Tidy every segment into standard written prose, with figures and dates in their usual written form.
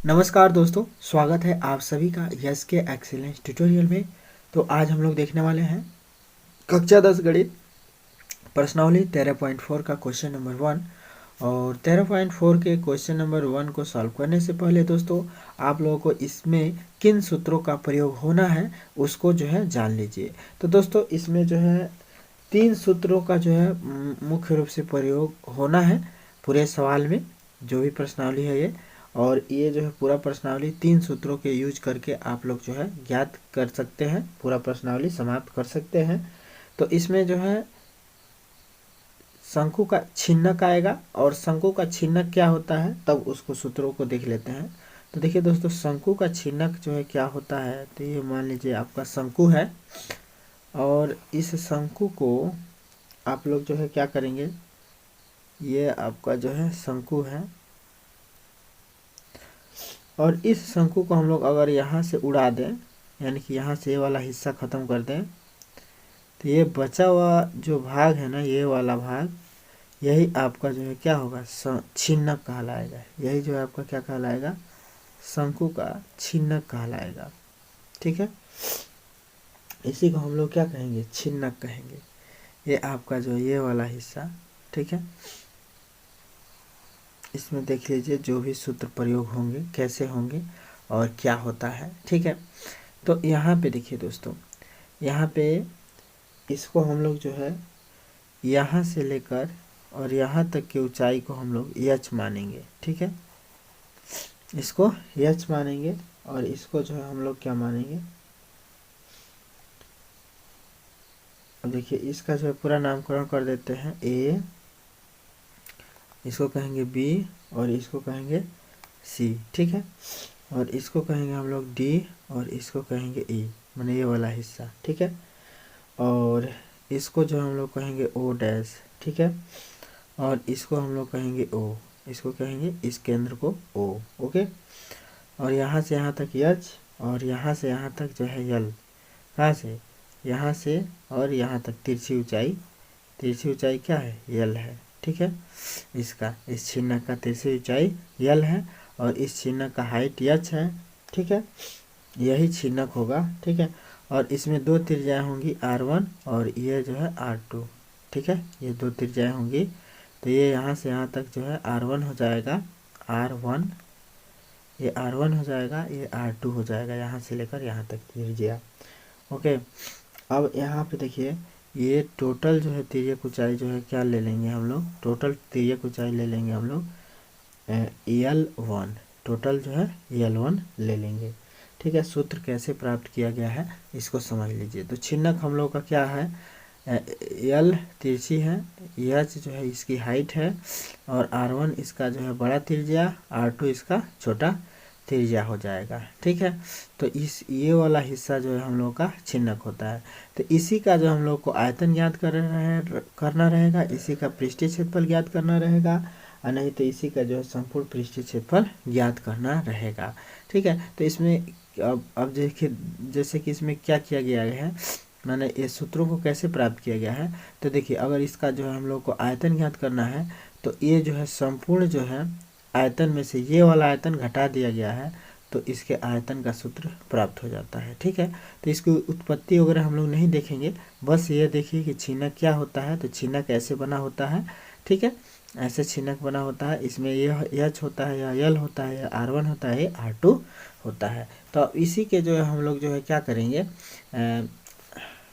नमस्कार दोस्तों, स्वागत है आप सभी का यस के एक्सीलेंस ट्यूटोरियल में। तो आज हम लोग देखने वाले हैं कक्षा 10 गणित प्रश्नावली 13.4 का क्वेश्चन नंबर 1। और 13.4 के क्वेश्चन नंबर 1 को सॉल्व करने से पहले दोस्तों आप लोगों को इसमें किन सूत्रों का प्रयोग होना है उसको जो है जान लीजिए। तो दोस्तों इसमें जो है 3 सूत्रों का जो है मुख्य रूप से प्रयोग होना है पूरे सवाल में, जो भी प्रश्नावली है ये। और ये जो है पूरा प्रश्नावली 3 सूत्रों के यूज करके आप लोग जो है ज्ञात कर सकते हैं, पूरा प्रश्नावली समाप्त कर सकते हैं। तो इसमें जो है शंकु का छिन्नक आएगा, और शंकु का छिन्नक क्या होता है तब उसको सूत्रों को देख लेते हैं। तो देखिए दोस्तों, शंकु का छिन्नक जो है क्या होता है, तो ये मान लीजिए आपका शंकु है, और इस शंकु को आप लोग जो है क्या करेंगे, ये आपका जो है शंकु है, और इस शंकु को हम लोग अगर यहाँ से उड़ा दें, यानी कि यहाँ से ये वाला हिस्सा ख़त्म कर दें, तो ये बचा हुआ जो भाग है ना, ये वाला भाग, यही आपका जो है क्या होगा, छिन्नक कहलाएगा। यही जो है आपका क्या कहलाएगा, शंकु का छिन्नक कहलाएगा। ठीक है, इसी को हम लोग क्या कहेंगे, छिन्नक कहेंगे। ये आपका जो ये वाला हिस्सा, ठीक है, इसमें देख लीजिए जो भी सूत्र प्रयोग होंगे कैसे होंगे और क्या होता है। ठीक है, तो यहाँ पे देखिए दोस्तों, यहाँ पे इसको हम लोग जो है यहाँ से लेकर और यहाँ तक की ऊंचाई को हम लोग एच मानेंगे। ठीक है, इसको एच मानेंगे, और इसको जो है हम लोग क्या मानेंगे, अब देखिए इसका जो है पूरा नामकरण कर देते हैं। ए, इसको कहेंगे बी, और इसको कहेंगे सी। ठीक है, और इसको कहेंगे हम लोग डी, और इसको कहेंगे ई, माने ये वाला हिस्सा। ठीक है, और इसको जो हम लोग कहेंगे ओ डैश। ठीक है, और इसको हम लोग कहेंगे ओ, इसको कहेंगे इस केंद्र को ओ। ओके, और यहाँ से यहाँ तक एच, और यहाँ से यहाँ तक जो है यल। कहाँ से, यहाँ से और यहाँ तक तिरछी ऊंचाई क्या है, यल है। ठीक है, इसका इस छिन्नक का तिरछी ऊंचाई यल है, और इस छिन्नक का हाइट एच है। ठीक है, यही छिन्नक होगा। ठीक है, और इसमें 2 त्रिज्याएं होंगी R1, और ये जो है R2। ठीक है, ये 2 त्रिज्याएं होंगी, तो ये यहाँ से यहाँ तक जो है R1 हो जाएगा, R1, ये R1 हो जाएगा, ये R2 हो जाएगा, यहाँ से लेकर यहाँ तक त्रिज्या। ओके, अब यहाँ पे देखिए ये टोटल जो है तिर्यक ऊंचाई जो है क्या ले लेंगे हम लोग, टोटल तिर्यक ऊंचाई ले लेंगे हम लोग L1, टोटल जो है L1 ले लेंगे। ठीक है, सूत्र कैसे प्राप्त किया गया है इसको समझ लीजिए। तो छिन्नक हम लोग का क्या है, L तिरछी है, एच जो है इसकी हाइट है, और R1 इसका जो है बड़ा त्रिज्या, R2 इसका छोटा त्रिज्या हो जाएगा। ठीक है, तो इस ये वाला हिस्सा जो है हम लोग का छिन्नक होता है। तो इसी का जो हम लोग को आयतन ज्ञात करना रहेगा, इसी का पृष्ठीय क्षेत्रफल ज्ञात करना रहेगा, और नहीं तो इसी का जो है संपूर्ण पृष्ठीय क्षेत्रफल ज्ञात करना रहेगा। ठीक है, तो इसमें अब देखिए जैसे कि इसमें क्या किया गया है, मैंने ये सूत्रों को कैसे प्राप्त किया गया है। तो देखिए अगर इसका जो है हम लोग को आयतन ज्ञात करना है, तो ये जो है संपूर्ण जो है आयतन में से ये वाला आयतन घटा दिया गया है, तो इसके आयतन का सूत्र प्राप्त हो जाता है। ठीक है, तो इसकी उत्पत्ति वगैरह हम लोग नहीं देखेंगे, बस ये देखिए कि छिन्नक क्या होता है। तो छिन्नक ऐसे बना होता है। ठीक है, ऐसे छिन्नक बना होता है, इसमें यह एच होता है, या यल होता है, या R1 होता है, या R2 होता है। तो इसी के जो है हम लोग जो है क्या करेंगे,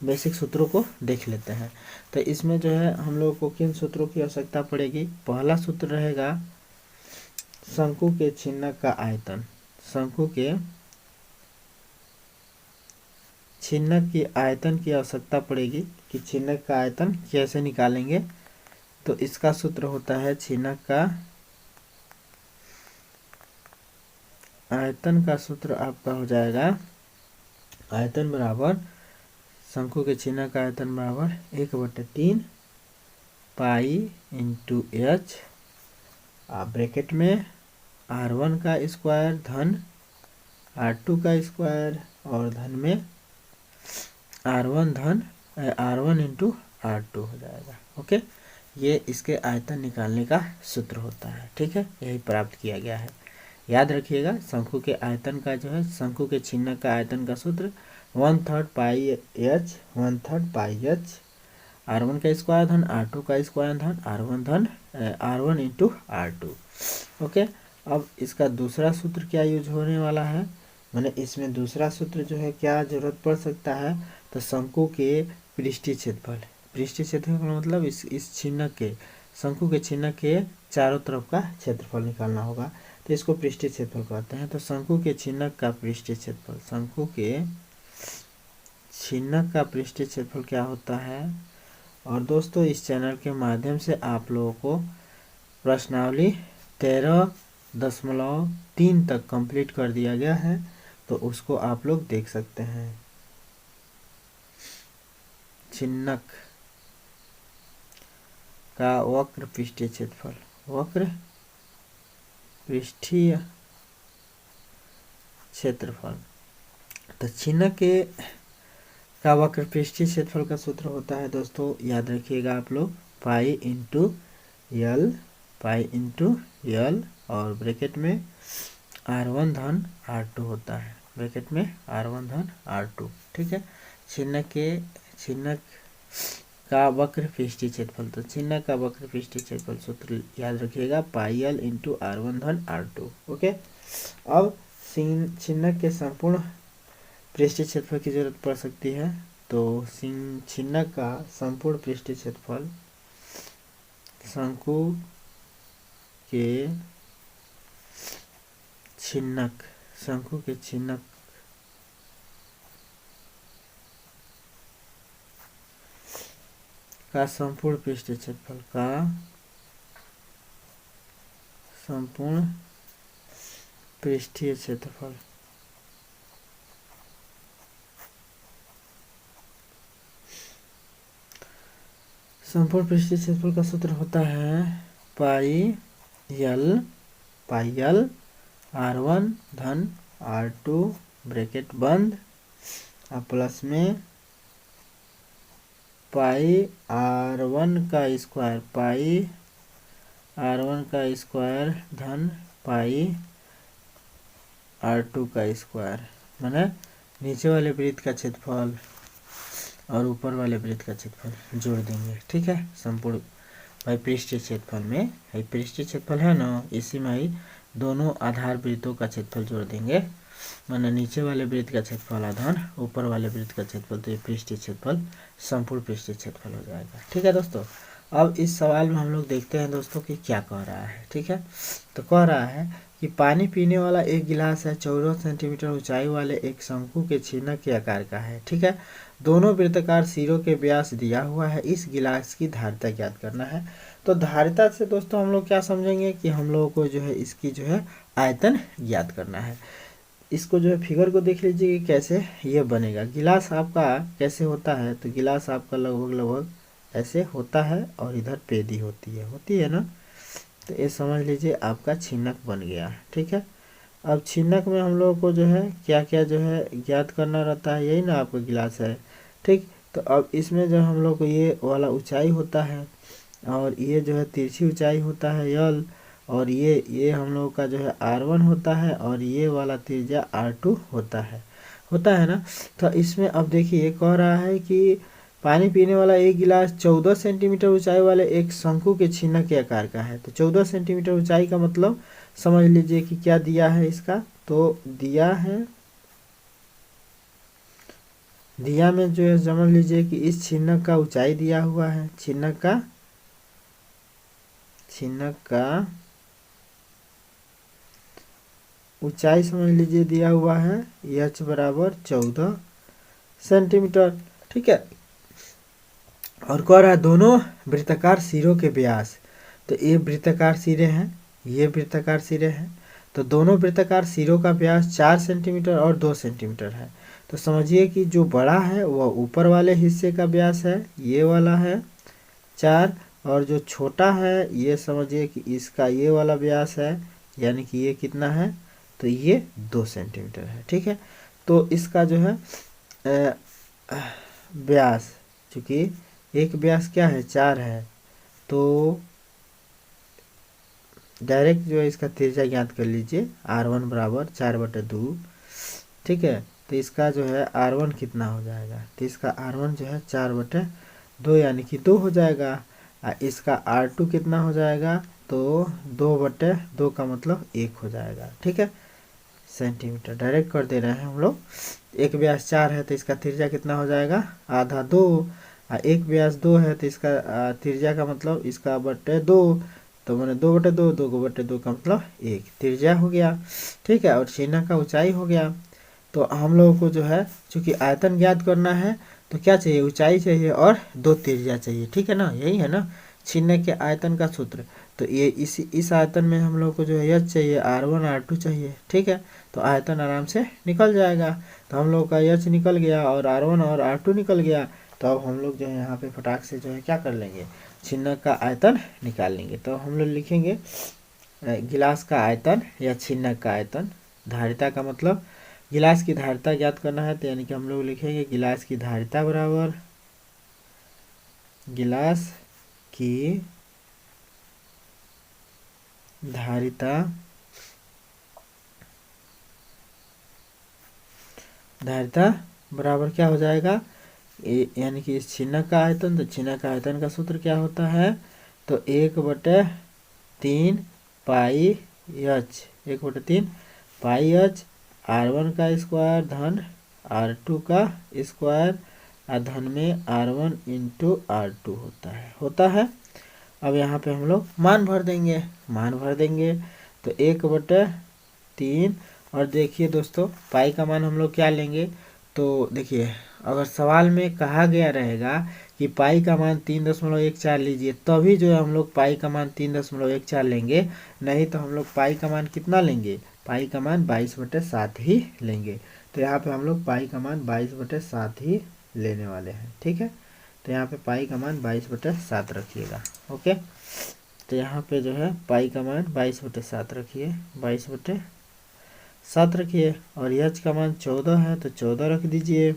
बेसिक सूत्रों को देख लेते हैं। तो इसमें जो है हम लोग को किन सूत्रों की आवश्यकता पड़ेगी, पहला सूत्र रहेगा शंकु के छिन्नक का आयतन। शंकु के छिन्नक की आयतन की आवश्यकता पड़ेगी कि छिन्नक का आयतन कैसे निकालेंगे। तो इसका सूत्र होता है छिन्नक का आयतन का सूत्र आपका हो जाएगा, आयतन बराबर शंकु के छिन्नक का आयतन बराबर 1/3 पाई इंटू एच, ब्रैकेट में R1 का स्क्वायर धन R2 का स्क्वायर, और धन में R1 इंटू R2 हो जाएगा। ओके, ये इसके आयतन निकालने का सूत्र होता है। ठीक है, यही प्राप्त किया गया है। याद रखिएगा शंकु के आयतन का जो है, शंकु के छिन्नक का आयतन का सूत्र 1/3 पाई एच, 1/3 पाई एच R1 का स्क्वायर धन R2 का स्क्वायर धन R1 इंटू R2। ओके, अब इसका दूसरा सूत्र क्या यूज होने वाला है, मैंने इसमें दूसरा सूत्र जो है क्या जरूरत पड़ सकता है, तो शंकु के पृष्ठीय क्षेत्रफल, पृष्ठीय क्षेत्रफल मतलब इस छिन्नक के, शंकु के छिन्नक के चारों तरफ का क्षेत्रफल निकालना होगा, तो इसको पृष्ठीय क्षेत्रफल कहते हैं। तो शंकु के छिन्नक का पृष्ठीय क्षेत्रफल, शंकु के छिन्नक का पृष्ठीय क्षेत्रफल क्या होता है। और दोस्तों इस चैनल के माध्यम से आप लोगों को प्रश्नावली 13.3 तक कंप्लीट कर दिया गया है, तो उसको आप लोग देख सकते हैं। छिन्नक का वक्र पृष्ठीय क्षेत्रफल, वक्र पृष्ठीय क्षेत्रफल, तो छिन्नक के का वक्र पृष्ठीय क्षेत्रफल का सूत्र होता है दोस्तों, याद रखिएगा आप लोग, पाई इंटू यल और ब्रैकेट में R1 धन R2 होता है, ब्रैकेट में R1 धन R2। ठीक है, छिन्नक का वक्र पृष्ठीय क्षेत्रफल, तो छिन्नक का वक्र पृष्ठीय क्षेत्रफल सूत्र याद रखिएगा, पाई एल इंटू R1 धन R2। ओके, अब छिन्नक के संपूर्ण पृष्ठीय क्षेत्रफल की जरूरत पड़ सकती है, तो छिन्नक का संपूर्ण पृष्ठीय क्षेत्रफल शंकु के छिन्नक का संपूर्ण पृष्ठीय क्षेत्रफल का संपूर्ण पृष्ठीय क्षेत्रफल संपूर्ण पृष्ठीय क्षेत्रफल का सूत्र होता है पाई एल R1 धन R2 ब्रैकेट बंद प्लस में पाई R1 का स्क्वायर धन पाई R2 का स्क्वायर, माने नीचे वाले वृत्त का क्षेत्रफल और ऊपर वाले वृत्त का क्षेत्रफल जोड़ देंगे। ठीक है, संपूर्ण भाई पृष्ठीय क्षेत्रफल में पृष्ठीय क्षेत्रफल है ना, इसी में ही दोनों आधार वृत्तों का क्षेत्रफल जोड़ देंगे, माने नीचे वाले वृत्त का क्षेत्रफल आधार, ऊपर वाले वृत्त का क्षेत्रफल, तो ये पृष्ठीय क्षेत्रफल संपूर्ण पृष्ठीय क्षेत्रफल हो जाएगा। ठीक है दोस्तों, अब इस सवाल में हम लोग देखते हैं दोस्तों कि क्या कह रहा है। ठीक है, तो कह रहा है कि पानी पीने वाला एक गिलास है, 14 सेंटीमीटर ऊंचाई वाले एक शंकु के छिन्नक के आकार का है। ठीक है, दोनों वृत्ताकार सिरों के व्यास दिया हुआ है, इस गिलास की धारिता ज्ञात करना है। तो धारिता से दोस्तों हम लोग क्या समझेंगे कि हम लोगों को जो है इसकी जो है आयतन ज्ञात करना है। इसको जो है फिगर को देख लीजिए कि कैसे ये बनेगा। गिलास आपका कैसे होता है, तो गिलास आपका लगभग ऐसे होता है और इधर पेदी होती है ना, तो ये समझ लीजिए आपका छिन्नक बन गया। ठीक है, अब छिन्नक में हम लोगों को जो है क्या क्या जो है ज्ञात करना रहता है, यही ना आपका गिलास है। ठीक, तो अब इसमें जो हम लोग को ये वाला ऊंचाई होता है और ये जो है तिरछी ऊंचाई होता है यल, और ये हम लोग का जो है R1 होता है और ये वाला त्रिज्या R2 होता है ना। तो इसमें अब देखिए कह रहा है कि पानी पीने वाला एक गिलास 14 सेंटीमीटर ऊंचाई वाले एक शंकु के छिन्नक के आकार का है। तो 14 सेंटीमीटर ऊंचाई का मतलब समझ लीजिए कि क्या दिया है इसका, तो दिया में जो है समझ लीजिए कि इस छिन्नक का ऊंचाई दिया हुआ है, छिन्नक का ऊंचाई समझ लीजिए दिया हुआ है h बराबर 14 सेंटीमीटर। ठीक है, और कह रहा है दोनों वृत्ताकार सिरों के व्यास, तो ये वृत्ताकार सिरे हैं, तो दोनों वृत्ताकार सिरों का व्यास 4 सेंटीमीटर और 2 सेंटीमीटर है। तो समझिए कि जो बड़ा है वह ऊपर वाले हिस्से का व्यास है, ये वाला है 4, और जो छोटा है ये समझिए कि इसका ये वाला व्यास है, यानी कि ये कितना है, तो ये 2 सेंटीमीटर है। ठीक है, तो इसका जो है व्यास, चूँकि एक व्यास क्या है 4 है, तो डायरेक्ट जो है इसका त्रिज्या ज्ञात कर लीजिए। R1 बराबर 4/2, ठीक है। तो इसका जो है R1 कितना हो जाएगा, तो इसका R1 जो है 4/2 यानी कि 2 हो जाएगा। इसका R2 कितना हो जाएगा, तो 2/2 का मतलब 1 हो जाएगा, ठीक है। सेंटीमीटर डायरेक्ट कर दे रहे हैं हम लोग। एक व्यास 4 है तो इसका त्रिज्या कितना हो जाएगा, आधा 2। एक व्यास 2 है तो इसका त्रिज्या का मतलब इसका बटे 2, तो मैंने 2/2, 2/2 का मतलब 1 त्रिज्या हो गया, ठीक है। और चिन्ह का ऊंचाई हो गया। तो हम लोगों को जो है चूंकि आयतन ज्ञात करना है तो क्या चाहिए, ऊंचाई चाहिए और 2 त्रिज्या चाहिए, ठीक है ना, यही है ना चिन्ह के आयतन का सूत्र। तो ये इस आयतन में हम लोग को जो है एच चाहिए, R1 R2 चाहिए, ठीक है। तो आयतन आराम से निकल जाएगा। तो हम लोग का एच निकल गया और R1 और R2 निकल गया। तो अब हम लोग जो है यहाँ पे फटाक से जो है क्या कर लेंगे, चिन्ह का आयतन निकाल लेंगे। तो हम लोग लिखेंगे गिलास का आयतन या चिन्ह का आयतन। धारिता का मतलब गिलास की धारिता ज्ञात करना है, तो यानी कि हम लोग लिखेंगे गिलास की धारिता बराबर गिलास की धारिता बराबर क्या हो जाएगा, यानी कि इस चिन्ह का आयतन, तो चिन्ह का आयतन का सूत्र क्या होता है, तो 1/3 पाई एच, 1/3 पाई एच R1 का स्क्वायर धन R2 का स्क्वायर धन में R1 इंटू R2 होता है। अब यहाँ पे हम लोग मान भर देंगे, तो 1/3। और देखिए दोस्तों पाई का मान हम लोग क्या लेंगे, तो देखिए अगर सवाल में कहा गया रहेगा कि पाई का मान 3.14 लीजिए, तभी जो है हम लोग पाई का मान 3.14 लेंगे, नहीं तो हम लोग पाई का मान कितना लेंगे, पाई का मान 22/7 ही लेंगे। तो यहाँ पे हम लोग पाई का मान 22/7 ही लेने वाले हैं, ठीक है। तो यहाँ पे पाई का मान 22/7 रखिएगा, ओके। तो यहाँ पे जो है पाई का मान 22/7 रखिए, 22/7 रखिए। और एच का मान 14 है तो 14 रख दीजिए,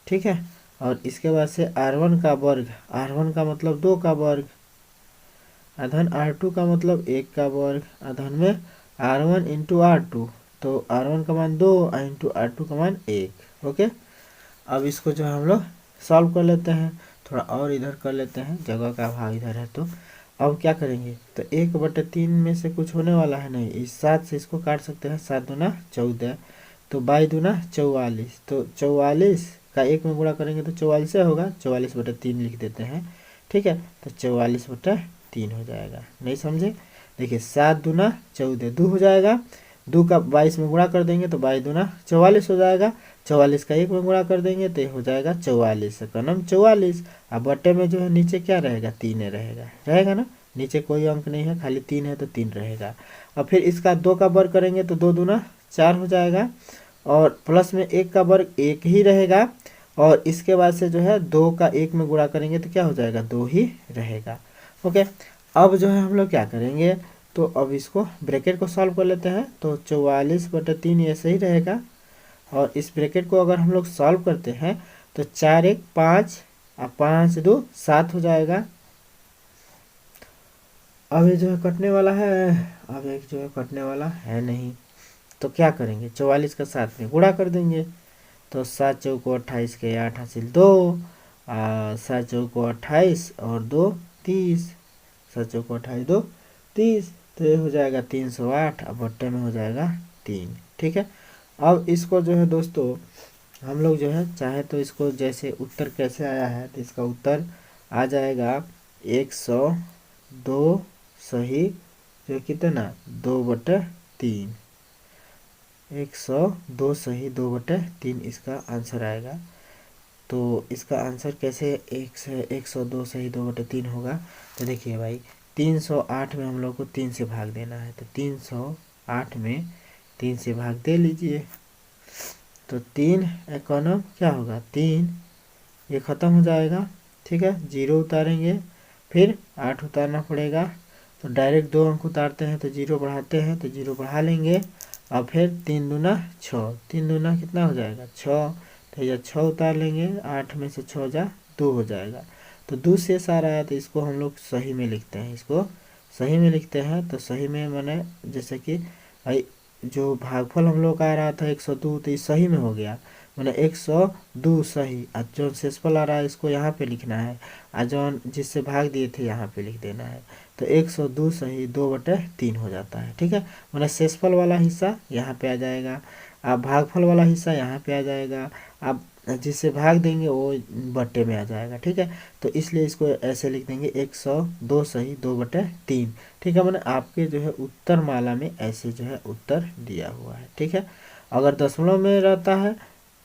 ठीक है। और इसके बाद से R1 का वर्ग, R1 का मतलब 2 का वर्ग अधन R2 का मतलब 1 का वर्ग अधन में R1 इंटू R2, तो R1 का मान 2 इंटू R2 का मान 1, ओके। अब इसको जो है हम लोग सॉल्व कर लेते हैं, थोड़ा और इधर कर लेते हैं, जगह का अभाव इधर है। तो अब क्या करेंगे, तो 1/3 में से कुछ होने वाला है नहीं, इस 7 से इसको काट सकते हैं, 7 दूना 14, तो 22 दूना 44, तो 44 का 1 में गुणा करेंगे तो 44 होगा, 44/3 लिख देते हैं, ठीक है। तो 44/3 हो जाएगा, नहीं समझे, देखिए 7 दूना 14, 2 हो जाएगा, 2 का 22 में गुणा कर देंगे तो 22 दूना 44 हो जाएगा, 44 का 1 में गुणा कर देंगे तो हो जाएगा 44 कनम 44। अब बट्टे में जो है नीचे क्या रहेगा, 3 रहेगा ना, नीचे कोई अंक नहीं है, खाली 3 है तो 3 रहेगा। और फिर इसका 2 का वर्ग करेंगे तो 2 दूना 4 हो जाएगा, और प्लस में 1 का वर्ग 1 ही रहेगा, और इसके बाद से जो है 2 का 1 में गुणा करेंगे तो क्या हो जाएगा, 2 ही रहेगा, ओके। अब जो है हम लोग क्या करेंगे, तो अब इसको ब्रैकेट को सॉल्व कर लेते हैं। तो 44/3 ये सही रहेगा, और इस ब्रैकेट को अगर हम लोग सॉल्व करते हैं तो 4 1 5 और 5 2 7 हो जाएगा। अब ये जो है कटने वाला है, अब एक जो है कटने वाला है नहीं, तो क्या करेंगे, 44 का 7 में गुणा कर देंगे, तो 7 चौको 28 के 8 हासिल 2, 7 चौको 28 और 2 30, 7 चौको 28 2 30, तो ये हो जाएगा 308, अब बट्टे में हो जाएगा 3, ठीक है। अब इसको जो है दोस्तों हम लोग जो है चाहे तो इसको जैसे उत्तर कैसे आया है, तो इसका उत्तर आ जाएगा 102 सही जो कितना 2/3, 102 सही 2/3 इसका आंसर आएगा। तो इसका आंसर कैसे 102 सही 2/3 होगा, तो देखिए भाई 308 में हम लोग को 3 से भाग देना है, तो 308 में 3 से भाग दे लीजिए, तो 3 एकॉनम क्या होगा 3, ये ख़त्म हो जाएगा, ठीक है। 0 उतारेंगे, फिर 8 उतारना पड़ेगा, तो डायरेक्ट 2 अंक उतारते हैं तो 0 बढ़ाते हैं तो 0 बढ़ा लेंगे, और फिर 3 दूना 6, 3 दूना कितना हो जाएगा 6, तो यह 6 उतार लेंगे, 8 में से 6 जा 2 हो जाएगा, तो 2 शेष आ रहा है, तो इसको हम लोग सही में लिखते हैं, इसको सही में लिखते हैं तो सही में मैंने जैसे कि भाई जो भागफल हम लोग का आ रहा था 102, तो ये सही में हो गया, मैंने 102 सही। आज जो शेषफल आ रहा है इसको यहाँ पे लिखना है, आज जो जिससे भाग दिए थे यहाँ पे लिख देना है। तो 102 सही 2/3 हो जाता है। ठीक है, मैंने शेषफल वाला हिस्सा यहाँ पे आ जाएगा, अब भागफल वाला हिस्सा यहाँ पे आ जाएगा, अब जिससे भाग देंगे वो बट्टे में आ जाएगा। ठीक है, तो इसलिए इसको ऐसे लिख देंगे 102 सही 2/3। ठीक है, मैंने आपके जो है उत्तर माला में ऐसे जो है उत्तर दिया हुआ है। ठीक है, अगर दशमलव में रहता है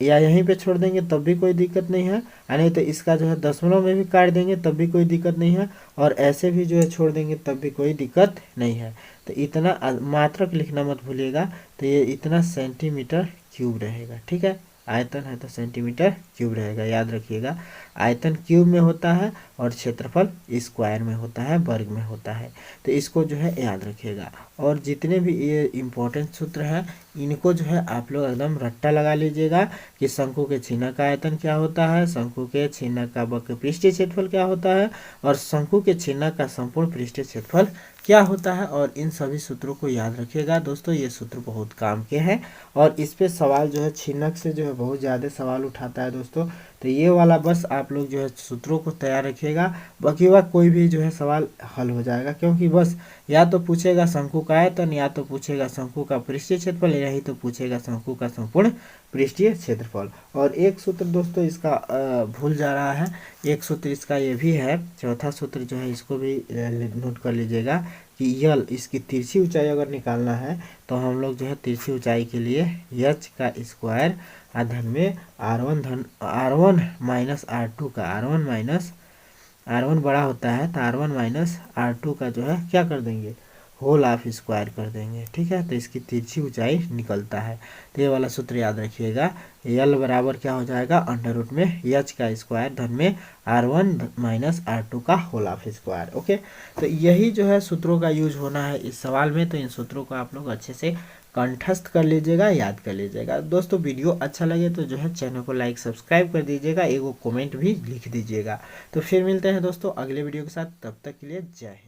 या यहीं पे छोड़ देंगे तब भी कोई दिक्कत नहीं है, नहीं तो इसका जो है दशमलव में भी काट देंगे तब भी कोई दिक्कत नहीं है, और ऐसे भी जो है छोड़ देंगे तब भी कोई दिक्कत नहीं है। तो इतना मात्रक लिखना मत भूलिएगा, तो ये इतना सेंटीमीटर क्यूब रहेगा। ठीक है, आयतन है तो सेंटीमीटर क्यूब रहेगा, याद रखिएगा। आयतन क्यूब में होता है और क्षेत्रफल स्क्वायर में होता है, वर्ग में होता है, तो इसको जो है याद रखिएगा। और जितने भी ये इम्पोर्टेंट सूत्र हैं इनको जो है आप लोग एकदम रट्टा लगा लीजिएगा कि शंकु के छीना का आयतन क्या होता है, शंकु के छीना का वक्र पृष्ठीय क्षेत्रफल क्या होता है, और शंकु के छीना का संपूर्ण पृष्ठीय क्षेत्रफल क्या होता है। और इन सभी सूत्रों को याद रखिएगा दोस्तों, ये सूत्र बहुत काम के हैं और इस पे सवाल जो है छिन्नक से जो है बहुत ज़्यादा सवाल उठाता है दोस्तों। तो ये वाला बस आप लोग जो है सूत्रों को तैयार रखिएगा, बाकी वह कोई भी जो है सवाल हल हो जाएगा, क्योंकि बस या तो पूछेगा शंकु का आयतन, या तो पूछेगा शंकु का पृष्ठीय क्षेत्रफल, या ही तो पूछेगा शंकु का संपूर्ण पृष्ठीय क्षेत्रफल। और एक सूत्र दोस्तों इसका भूल जा रहा है, एक सूत्र इसका ये भी है, चौथा सूत्र जो है इसको भी नोट कर लीजिएगा कि यल इसकी तिरछी ऊंचाई अगर निकालना है तो हम लोग जो है तिरछी ऊंचाई के लिए एच का स्क्वायर धन में R1 माइनस R2 का R1 बड़ा होता है तो R1 माइनस R2 का जो है क्या कर देंगे, होल ऑफ स्क्वायर कर देंगे। ठीक है, तो इसकी तिरछी ऊंचाई निकलता है। तो ये वाला सूत्र याद रखिएगा, यल बराबर क्या हो जाएगा, अंडर रूट में एच का स्क्वायर धन में R1 माइनस R2 का होल ऑफ स्क्वायर। ओके, तो यही जो है सूत्रों का यूज होना है इस सवाल में, तो इन सूत्रों को आप लोग अच्छे से कंठस्थ कर लीजिएगा, याद कर लीजिएगा। दोस्तों वीडियो अच्छा लगे तो जो है चैनल को लाइक सब्सक्राइब कर दीजिएगा, एगो कमेंट भी लिख दीजिएगा। तो फिर मिलते हैं दोस्तों अगले वीडियो के साथ, तब तक के लिए जय हिंद।